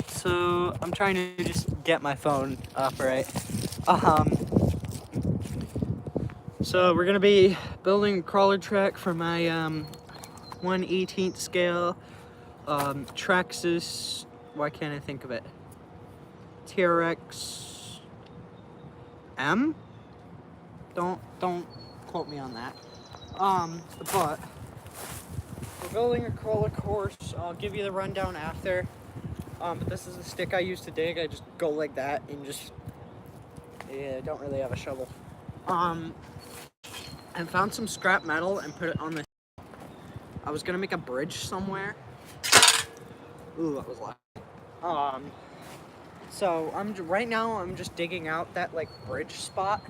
So I'm trying to just get my phone up, right? Um, so we're gonna be building a crawler track for my 1/18 scale Traxxas. Why can't I think of it? TRX M. Don't quote me on that. But we're building a crawler course. I'll give you the rundown after. But this is the stick I use to dig. I just go like that and just, yeah, don't really have a shovel. I found some scrap metal and put it on the. I was gonna make a bridge somewhere. Ooh, that was loud. So right now I'm just digging out that like bridge spot.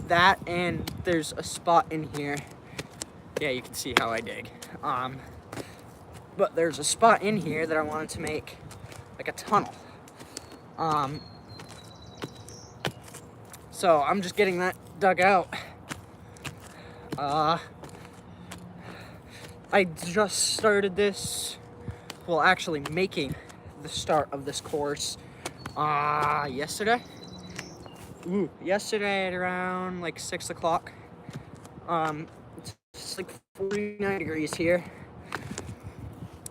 That and there's a spot in here. Yeah, you can see how I dig. But there's a spot in here that I wanted to make like a tunnel. So I'm just getting that dug out. I just started this, well, actually making the start of this course yesterday. Yesterday at around like 6 o'clock. It's like 49 degrees here.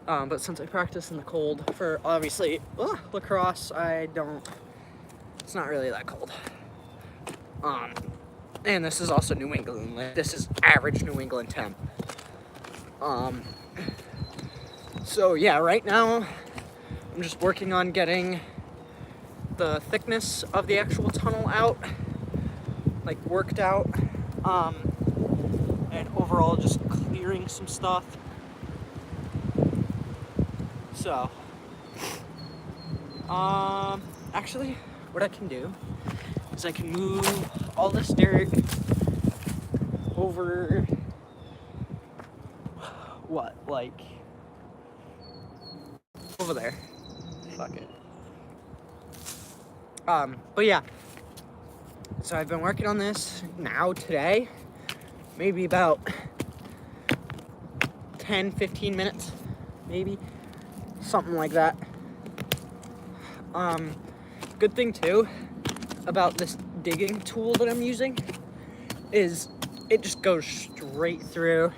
But since I practice in the cold for obviously lacrosse, it's not really that cold. And this is also New England. This is average New England temp. So yeah, right now I'm just working on getting the thickness of the actual tunnel out, like worked out, and overall just clearing some stuff. So, actually, what I can do is I can move all this dirt over, like, over there. Fuck it. But yeah. So I've been working on this now today, maybe about 10-15 minutes, maybe. Something like that. Good thing too about this digging tool that I'm using is it just goes straight through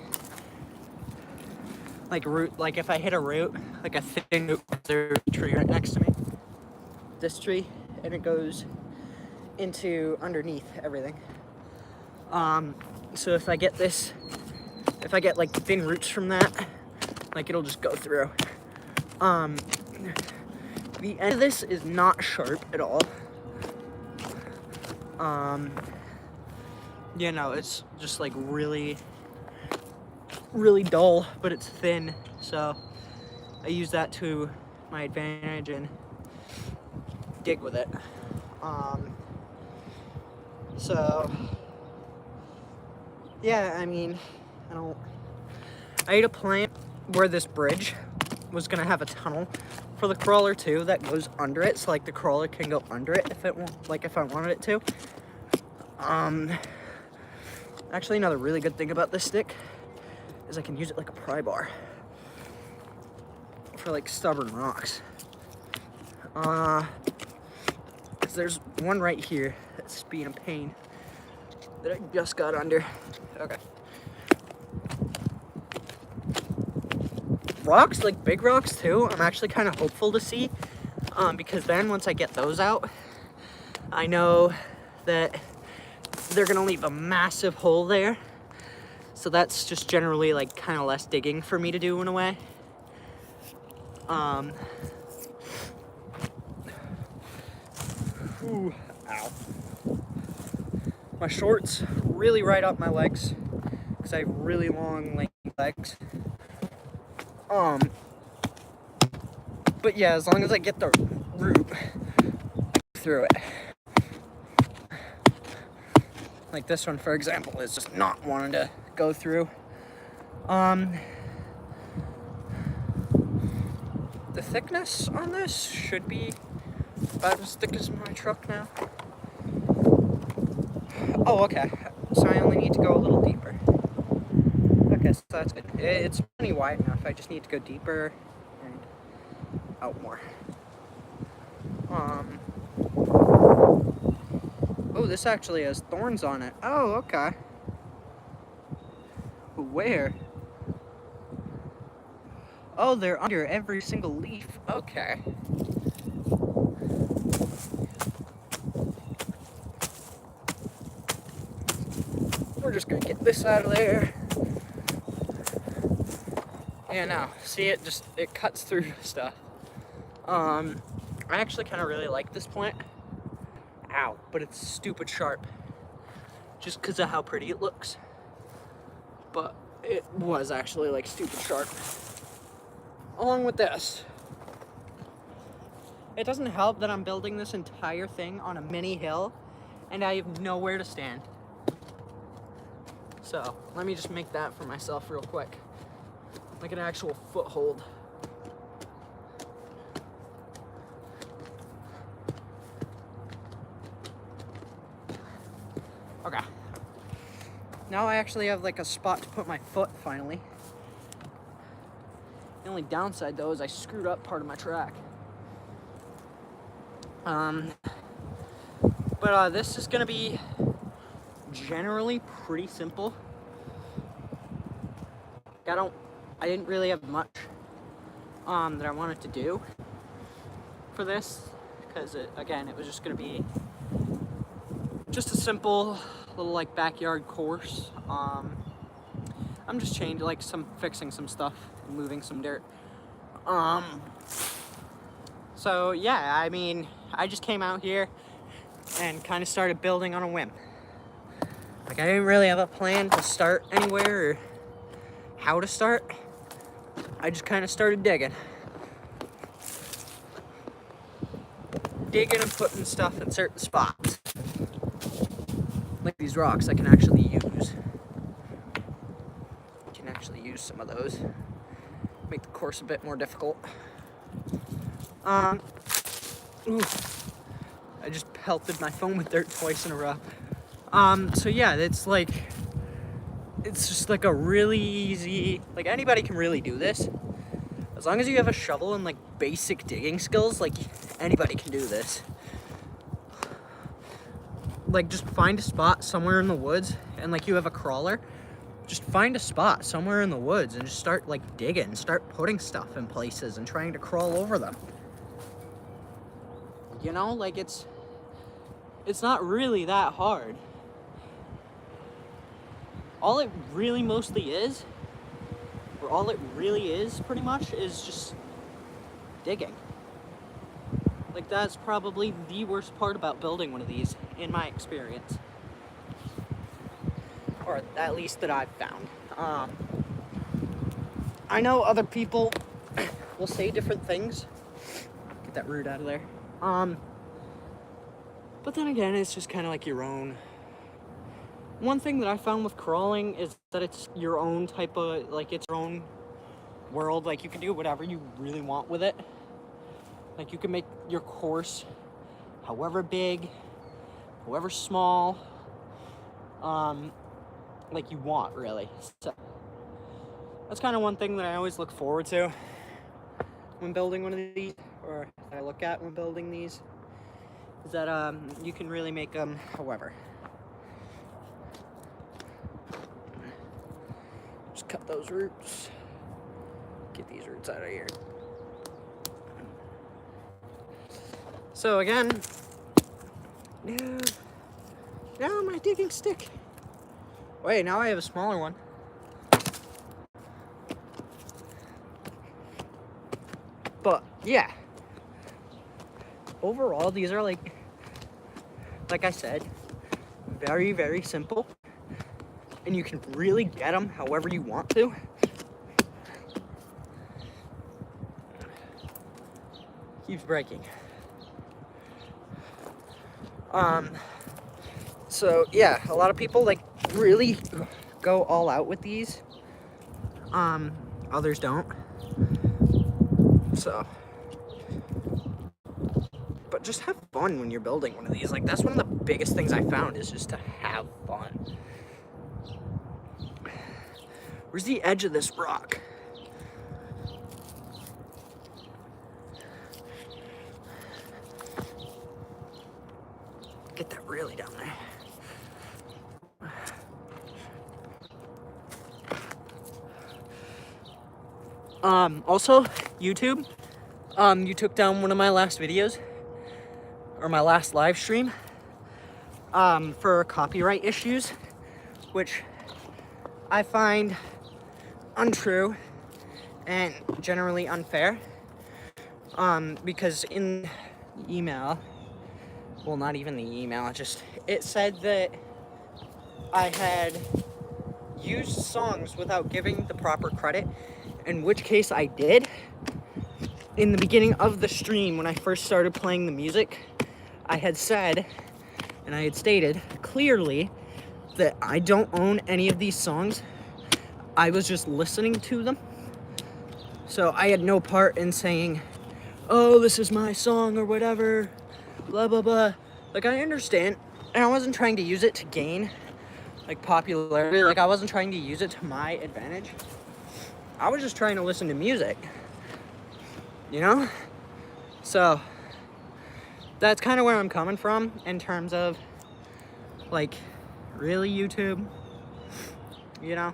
like root. Like if I hit a root, like a thin root, there's a tree right next to me, this tree, and it goes into underneath everything. So if I get like thin roots from that, like it'll just go through. The end of this is not sharp at all. You know, it's just like really, really dull, but it's thin. So I use that to my advantage and dig with it. So yeah, I mean, I had a plan where this bridge was gonna have a tunnel for the crawler too that goes under it, so like the crawler can go under it if I wanted it to. Actually, another really good thing about this stick is I can use it like a pry bar for like stubborn rocks. Cause there's one right here that's being a pain that I just got under. Okay. Rocks, like big rocks too, I'm actually kind of hopeful to see, because then once I get those out, I know that they're gonna leave a massive hole there. So that's just generally like kind of less digging for me to do in a way. Ooh, ow. My shorts really right up my legs because I have really long, lanky legs. But yeah, as long as I get the root through it. Like this one, for example, is just not wanting to go through. The thickness on this should be about as thick as my truck now. Oh, okay. So I only need to go a little deeper. Okay, so that's good. It's plenty wide enough. I just need to go deeper. And out more. Oh, this actually has thorns on it. Oh, okay. Where? Oh, they're under every single leaf. Okay. We're just gonna get this out of there. Yeah, no. See, it cuts through stuff. I actually kind of really like this plant. Ow, but it's stupid sharp. Just because of how pretty it looks. But it was actually like stupid sharp. Along with this. It doesn't help that I'm building this entire thing on a mini hill and I have nowhere to stand. So let me just make that for myself real quick. Like an actual foothold. Okay. Now I actually have like a spot to put my foot finally. The only downside though is I screwed up part of my track. But this is gonna be generally pretty simple. I didn't really have much that I wanted to do for this because again it was just gonna be just a simple little like backyard course. I'm just fixing some stuff, moving some dirt. So yeah, I mean, I just came out here and kind of started building on a whim. Like I didn't really have a plan to start anywhere or how to start. I just kind of started digging. Digging and putting stuff in certain spots. Like these rocks I can actually use. Can actually use some of those. Make the course a bit more difficult. Ooh, I just pelted my phone with dirt twice in a row. So yeah, it's just like a really easy, like anybody can really do this. As long as you have a shovel and like basic digging skills, like anybody can do this. Like just find a spot somewhere in the woods and like you have a crawler, just find a spot somewhere in the woods and just start like digging, start putting stuff in places and trying to crawl over them. You know, like it's not really that hard. All it really mostly is, or all it really is pretty much, is just digging. Like that's probably the worst part about building one of these, in my experience. Or at least that I've found. I know other people will say different things. Get that root out of there. But then again, it's just kind of like your own. One thing that I found with crawling is that it's your own type of, like it's your own world. Like you can do whatever you really want with it. Like you can make your course however big, however small, like you want really. So that's kind of one thing that I always look forward to when building one of these, or I look at when building these, is that you can really make them however. Just cut those roots. Get these roots out of here. So again, now my digging stick. Wait, now I have a smaller one. But yeah, overall these are like I said, very, very simple. And you can really get them however you want to. Keeps breaking. So yeah, a lot of people like really go all out with these. Others don't. So, but just have fun when you're building one of these. Like that's one of the biggest things I found, is just to have fun. Where's the edge of this rock? get that really down there. Also, YouTube, you took down one of my last videos, or my last live stream, for copyright issues, which I find untrue and generally unfair, because in the email, well, not even the email, it said that I had used songs without giving the proper credit, in which case I did. In the beginning of the stream, when I first started playing the music, I had said, and I had stated clearly, that I don't own any of these songs. I was just listening to them. So I had no part in saying, oh, this is my song or whatever, blah, blah, blah. Like, I understand, and I wasn't trying to use it to gain, like, popularity. Like, I wasn't trying to use it to my advantage. I was just trying to listen to music, you know? So, that's kind of where I'm coming from in terms of, like, really, YouTube, you know?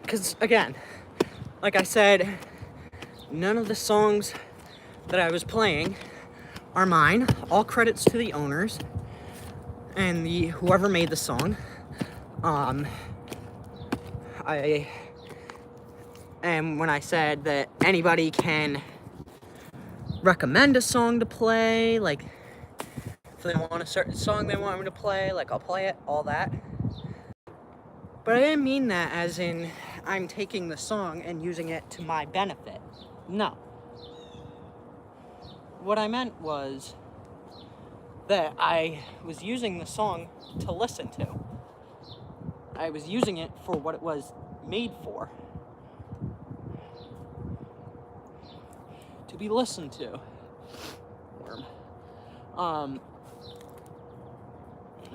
Because, again, like I said, none of the songs that I was playing are mine. All credits to the owners and whoever made the song. And when I said that anybody can recommend a song to play, like, if they want a certain song they want me to play, like, I'll play it, all that. But I didn't mean that as in I'm taking the song and using it to my benefit. No. What I meant was that I was using the song to listen to. I was using it for what it was made for. To be listened to.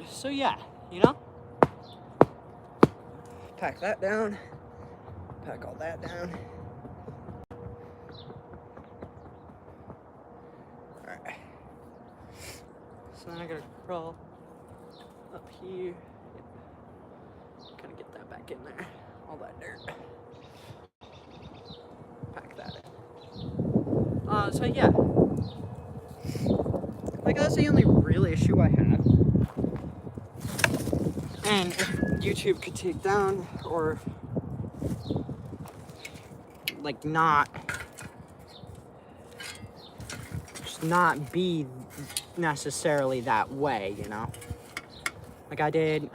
So yeah, you know? Pack that down. Pack all that down. Alright. So then I gotta crawl up here. Kind of get that back in there. All that dirt. Pack that in. So yeah. Like, that's the only real issue I have. And if YouTube could take down, or, like, just not be necessarily that way, you know? Like, I didn't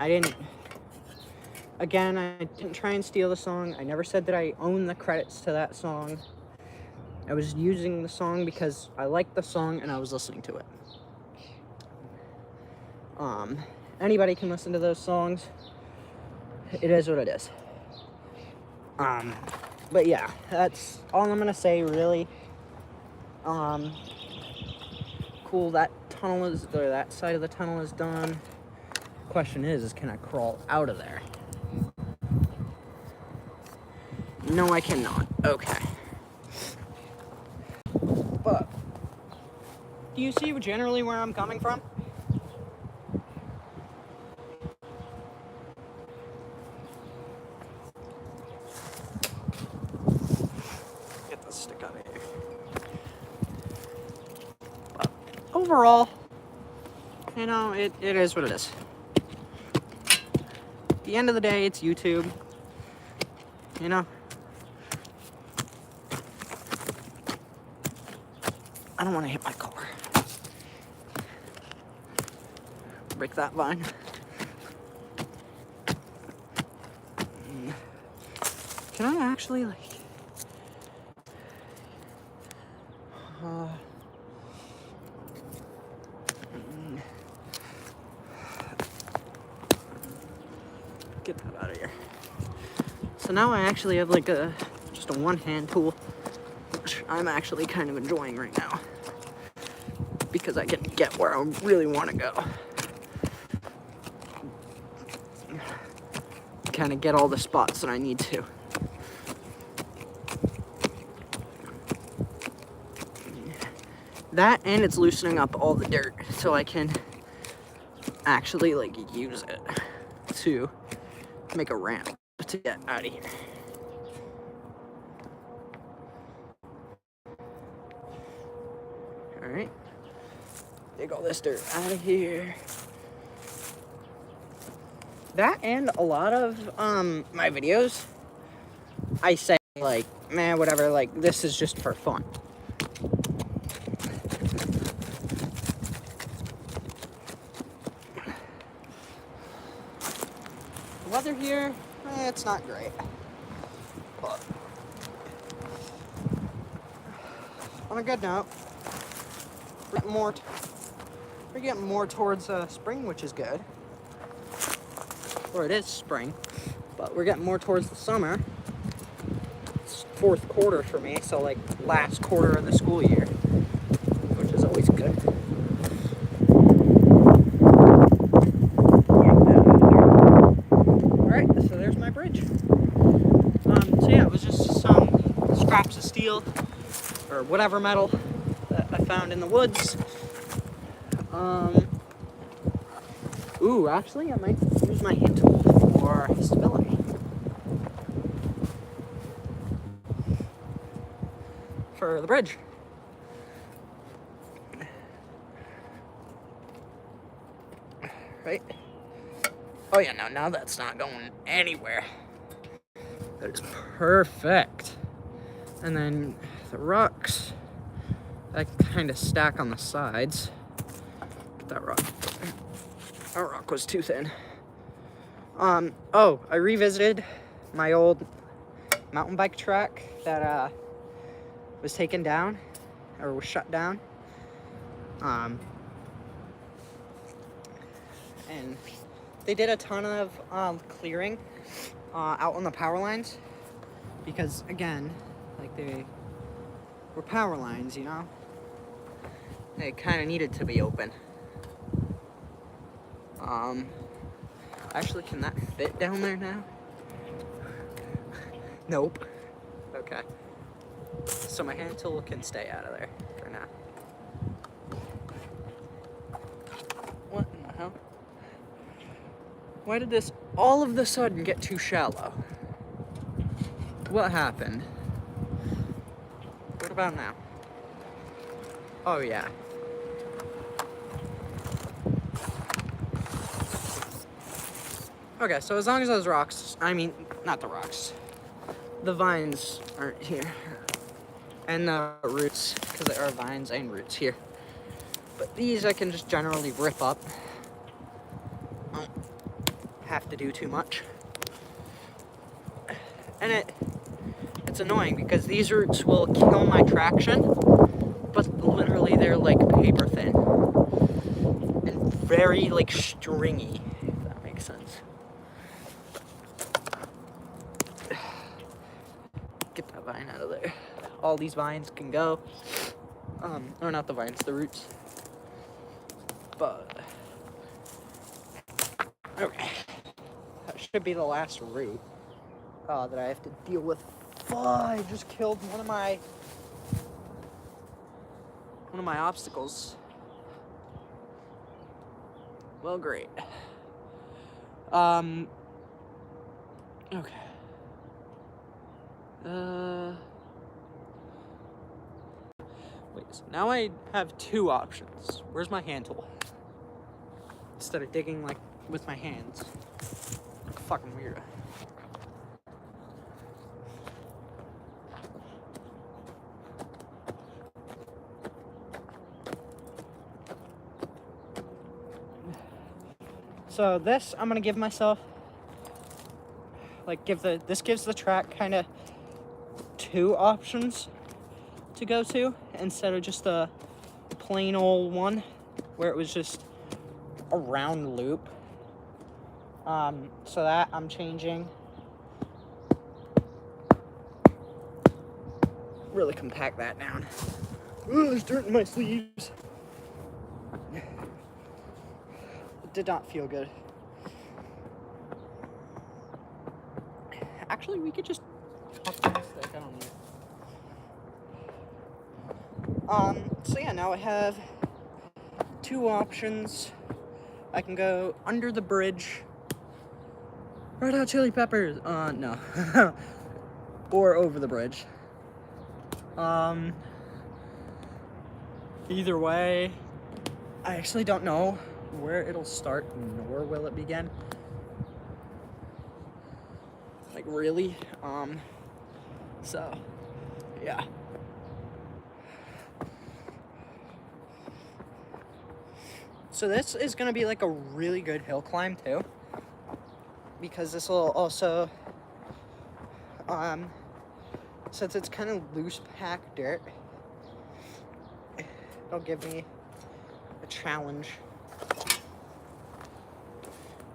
try and steal the song. I never said that I own the credits to that song. I was using the song because I liked the song and I was listening to it. Anybody can listen to those songs. It is what it is. But yeah, that's all I'm gonna say, really. Cool, that side of the tunnel is done. Question is can I crawl out of there? No, I cannot. Okay. But do you see generally where I'm coming from? Get this stick out of here. But overall, you know, it is what it is. At the end of the day, it's YouTube. You know? I don't want to hit my car. Break that vine. Can I actually, like... get that out of here. So now I actually have like just a one-hand tool, which I'm actually kind of enjoying right now, because I can get where I really want to go. Kind of get all the spots that I need to. That, and it's loosening up all the dirt so I can actually like use it to make a ramp to get out of here. All right, dig all this dirt out of here. That, and a lot of my videos, I say like, man, whatever, like this is just for fun. The weather here, it's not great. But on a good note, we're getting more towards spring, which is good. Or it is spring, but we're getting more towards the summer. It's fourth quarter for me, so like last quarter of the school year, which is always good. Alright, so there's my bridge. So yeah, it was just some scraps of steel, or whatever metal that I found in the woods. Ooh, actually, I might use my hand tool for stability. For the bridge. Right? Oh yeah, no, now that's not going anywhere. That is perfect. And then the rocks, I can kind of stack on the sides. Get that rock. That rock was too thin. Oh, I revisited my old mountain bike track that was taken down, or was shut down. And they did a ton of clearing out on the power lines, because again, like they were power lines, you know? They kind of needed to be open. Actually, can that fit down there now? Nope. Okay. So my hand tool can stay out of there for now. What in the hell? Why did this all of a sudden get too shallow? What happened? What about now? Oh yeah. Okay, so as long as those rocks, I mean, not the rocks, the vines aren't here. And the roots, because there are vines and roots here. But these I can just generally rip up. Don't have to do too much. And it's annoying because these roots will kill my traction, but literally they're like paper thin. And very like stringy, if that makes sense. Get that vine out of there. All these vines can go. Or not the vines, the roots. But okay. That should be the last root that I have to deal with. I just killed one of my obstacles. Well, great. Okay. Wait, so now I have two options. Where's my hand tool? Instead of digging like with my hands. Like a fucking weirdo. So this, I'm gonna give myself, like this gives the track kind of two options to go to, instead of just a plain old one where it was just a round loop. So that I'm changing. Really compact that down. Ooh, there's dirt in my sleeves. It did not feel good. Actually, we could just toss this stick. I don't So yeah, now I have two options. I can go under the bridge. Red Hot Chili Peppers. No. Or over the bridge. Either way, I actually don't know where it'll start, nor will it begin. Like, really? So, yeah. So this is gonna be like a really good hill climb too, because this will also, since it's kind of loose packed dirt, it'll give me a challenge.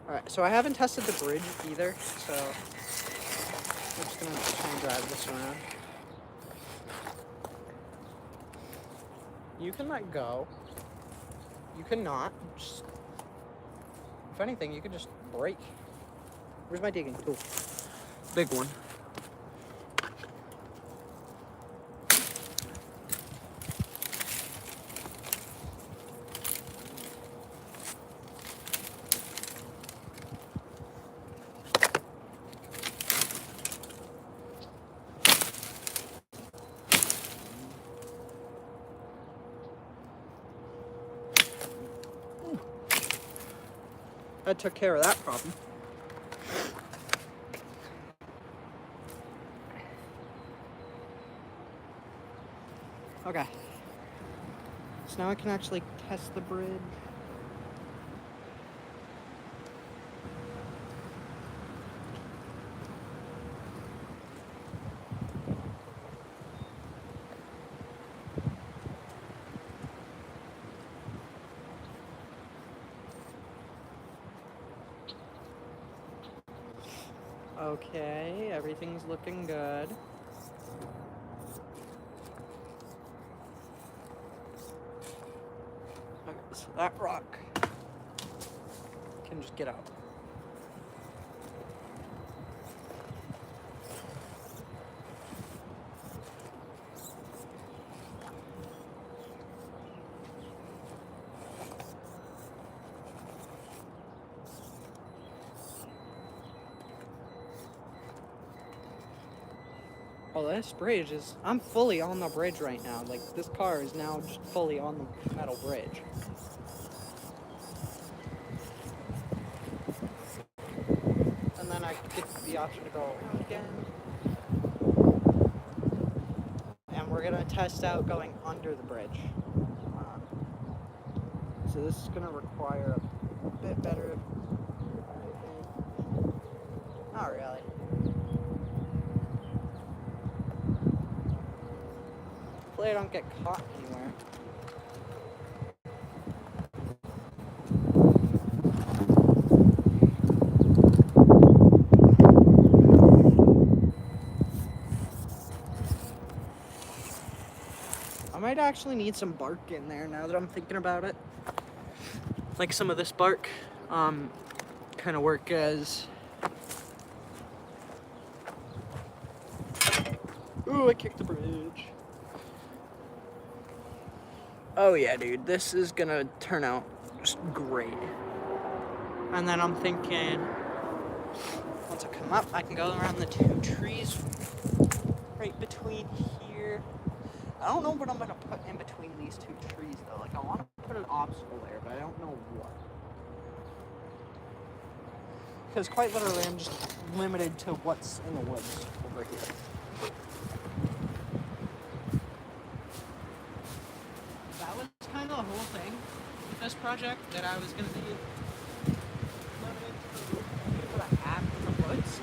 Alright, so I haven't tested the bridge either, so I'm just gonna try and drive this around. You can let go. You cannot. Just, if anything, you could just brake. Where's my digging tool? Big one. That took care of that problem. Okay. So now I can actually test the bridge. Okay, everything's looking good. Okay, so that rock can just get out. Oh, this bridge is... I'm fully on the bridge right now. Like, this car is now just fully on the metal bridge. And then I get the option to go around again. And we're gonna test out going under the bridge. So this is gonna require a bit better... Not really. Hopefully I don't get caught anywhere. I might actually need some bark in there now that I'm thinking about it. Like some of this bark, kind of work as... Ooh, I kicked the bridge. Oh yeah, dude, this is gonna turn out just great. And then I'm thinking, once I come up, I can go around the two trees right between here. I don't know what I'm gonna put in between these two trees though. Like, I want to put an obstacle there, but I don't know what. Because quite literally, I'm just limited to what's in the woods over here. The whole thing with this project, that I was going to be limited to what I have in the woods.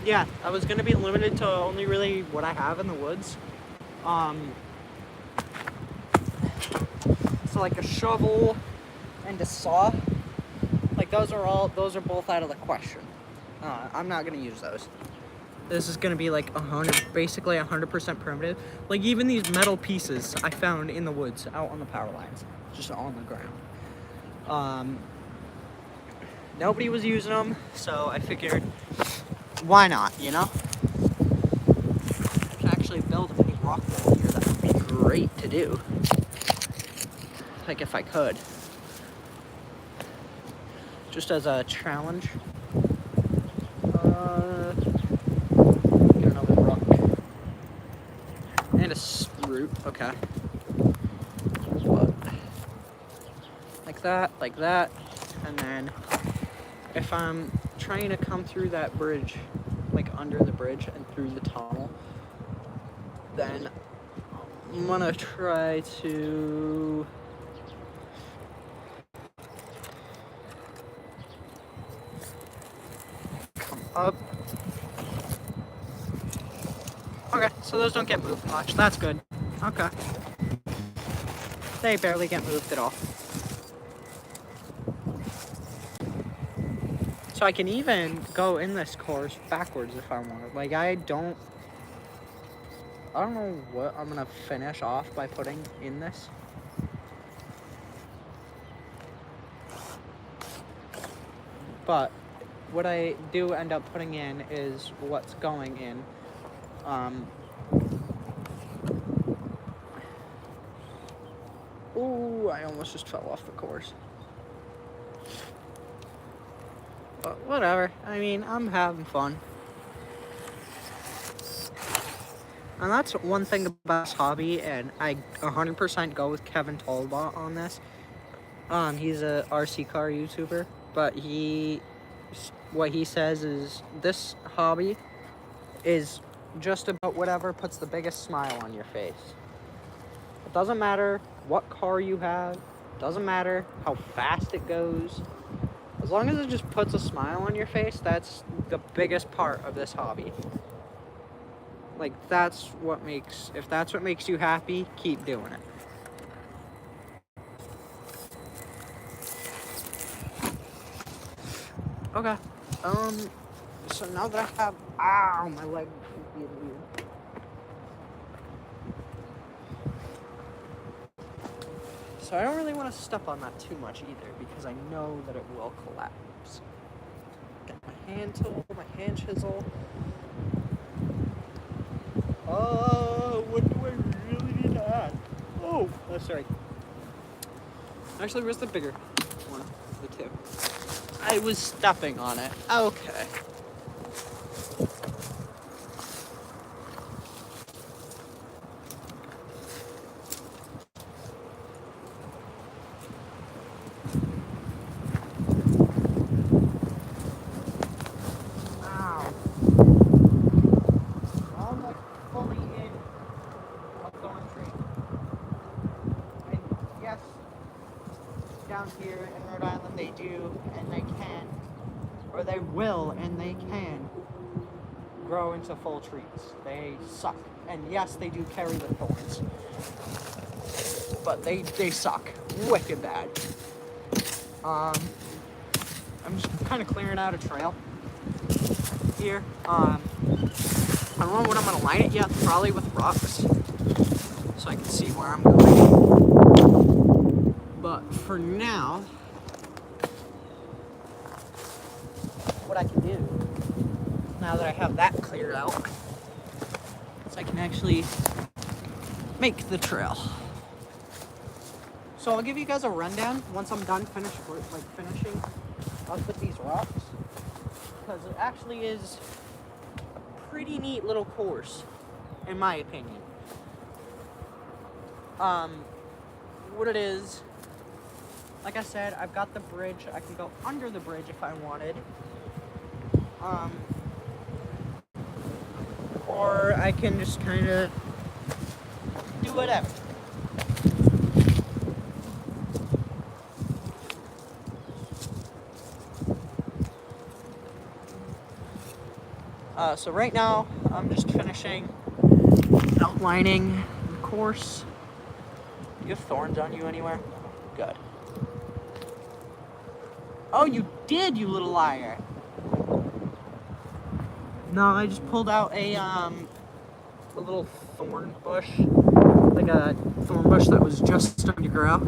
Yeah, I was going to be limited to only really what I have in the woods. So like a shovel and a saw, like those are both out of the question. I'm not going to use those. This is gonna be like basically 100% primitive. Like even these metal pieces I found in the woods out on the power lines, just on the ground. Nobody was using them, so I figured, why not, you know? I can actually build a big rock wall here, that would be great to do. Like, if I could. Just as a challenge. Get another rock. And a root, okay. But, like that. And then, if I'm trying to come through that bridge, like under the bridge and through the tunnel, then I'm gonna try to come up. Okay, so those don't get moved much. That's good. Okay. They barely get moved at all. So I can even go in this course backwards if I wanted. Like, I don't know what I'm gonna finish off by putting in this. But what I do end up putting in is what's going in. Ooh, I almost just fell off the course. But whatever. I mean, I'm having fun. And that's one thing about this hobby, and I 100% go with Kevin Talbot on this. He's a RC car YouTuber, but what he says is this hobby is just about whatever puts the biggest smile on your face. It doesn't matter what car you have, doesn't matter how fast it goes. As long as it just puts a smile on your face, that's the biggest part of this hobby. Like, if that's what makes you happy, keep doing it. Okay. So now that I have, my leg is being weird. So I don't really want to step on that too much either, because I know that it will collapse. Get my hand tool, my hand chisel. What do I really need to add? Oh, sorry. Actually, where's the bigger one of the two? I was stepping on it. Okay. Down here in Rhode Island they do, and they can, or they will, and they can grow into full trees. They suck, and yes, they do carry the thorns, but they suck wicked bad. I'm just kind of clearing out a trail here. I don't know what I'm gonna line it yet, probably with rocks, so I can see where I'm going. But for now, what I can do, now that I have that cleared out, is I can actually make the trail. So I'll give you guys a rundown once I'm done finishing up with these rocks, because it actually is a pretty neat little course, in my opinion. What it is, like I said, I've got the bridge. I can go under the bridge if I wanted. Or I can just kind of do whatever. So right now, I'm just finishing outlining the course. Do you have thorns on you anywhere? Good. Oh, you did, you little liar. No, I just pulled out a little thorn bush. Like a thorn bush that was just starting to grow.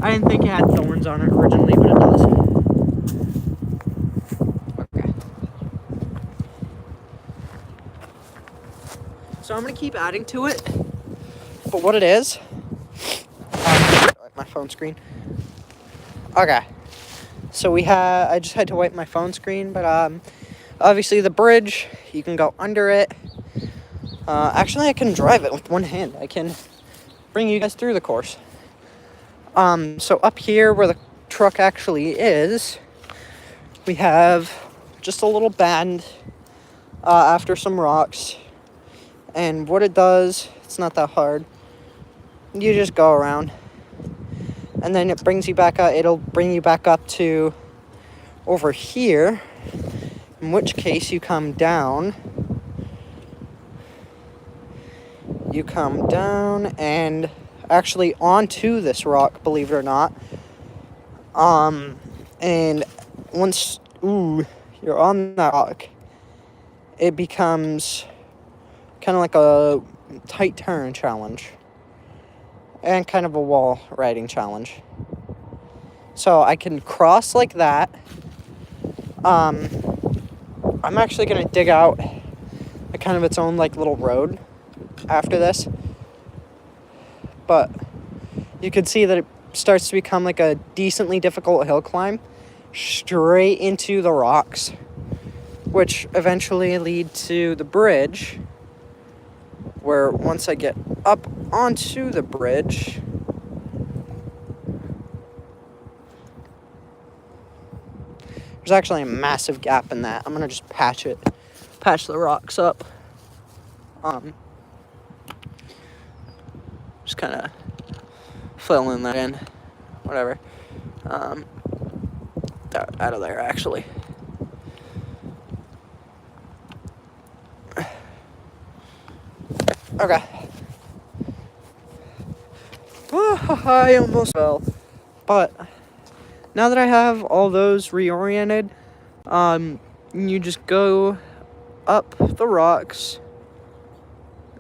I didn't think it had thorns on it originally, but it does. Okay. So I'm gonna keep adding to it. But what it is, my phone screen. Okay. So I just had to wipe my phone screen, but obviously the bridge, you can go under it. Actually, I can drive it with one hand. I can bring you guys through the course. So up here where the truck actually is, we have just a little bend after some rocks. And what it does, it's not that hard. You just go around. And then it brings you back up. It'll bring you back up to over here. In which case you come down. You come down and actually onto this rock, believe it or not. And once you're on that rock, it becomes kind of like a tight turn challenge and kind of a wall riding challenge. So I can cross like that. I'm actually gonna dig out a kind of its own like little road after this, but you can see that it starts to become like a decently difficult hill climb straight into the rocks, which eventually lead to the bridge, where once I get up onto the bridge, there's actually a massive gap in that. I'm gonna just patch the rocks up. Just kind of filling that in, whatever. Out of there, actually. Okay. I almost fell. But now that I have all those reoriented, you just go up the rocks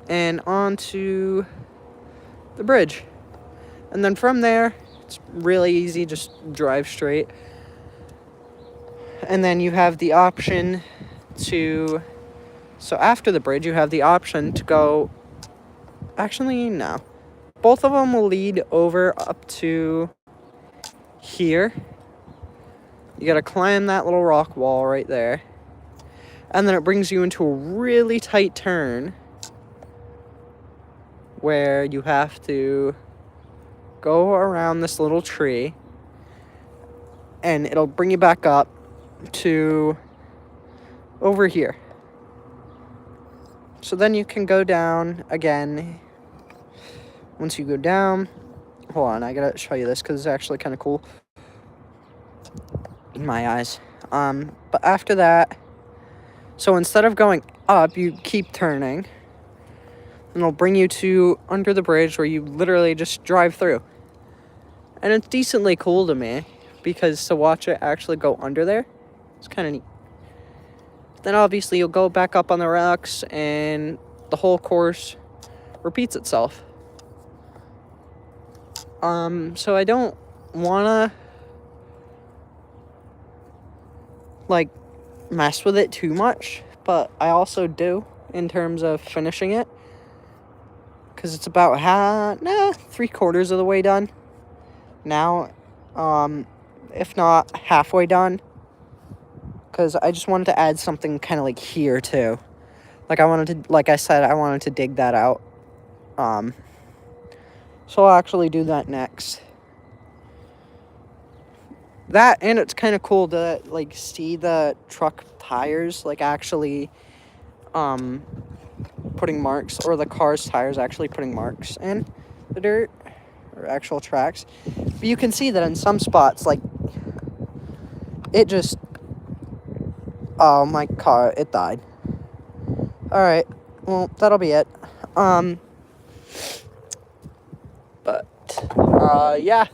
and onto the bridge. And then from there, it's really easy, just drive straight. And then you have the option to, so after the bridge, you have the option to go, actually, no. Both of them will lead over up to here. You gotta climb that little rock wall right there. And then it brings you into a really tight turn where you have to go around this little tree. And it'll bring you back up to over here. So then you can go down again. Once you go down, hold on, I gotta show you this because it's actually kind of cool in my eyes. But after that, so instead of going up, you keep turning, and it'll bring you to under the bridge where you literally just drive through. And it's decently cool to me because to watch it actually go under there, it's kind of neat. Then obviously you'll go back up on the rocks and the whole course repeats itself. So I don't wanna like mess with it too much, but I also do in terms of finishing it, because it's about 3/4 of the way done now, if not halfway done, because I just wanted to add something kind of like here too. Like I said, I wanted to dig that out. So I'll actually do that next. That, and it's kind of cool to like see the truck tires like actually putting marks, or the car's tires actually putting marks in the dirt or actual tracks. But you can see that in some spots, like it just, oh my car, it died. Alright, well, that'll be it. Yeah.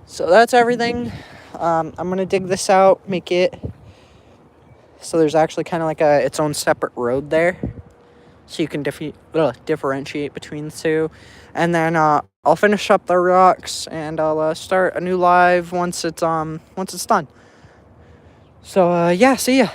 So that's everything. I'm going to dig this out, make it so there's actually kind of like its own separate road there. So you can differentiate between the two. And then I'll finish up the rocks and I'll start a new live once it's done. So yeah, see ya.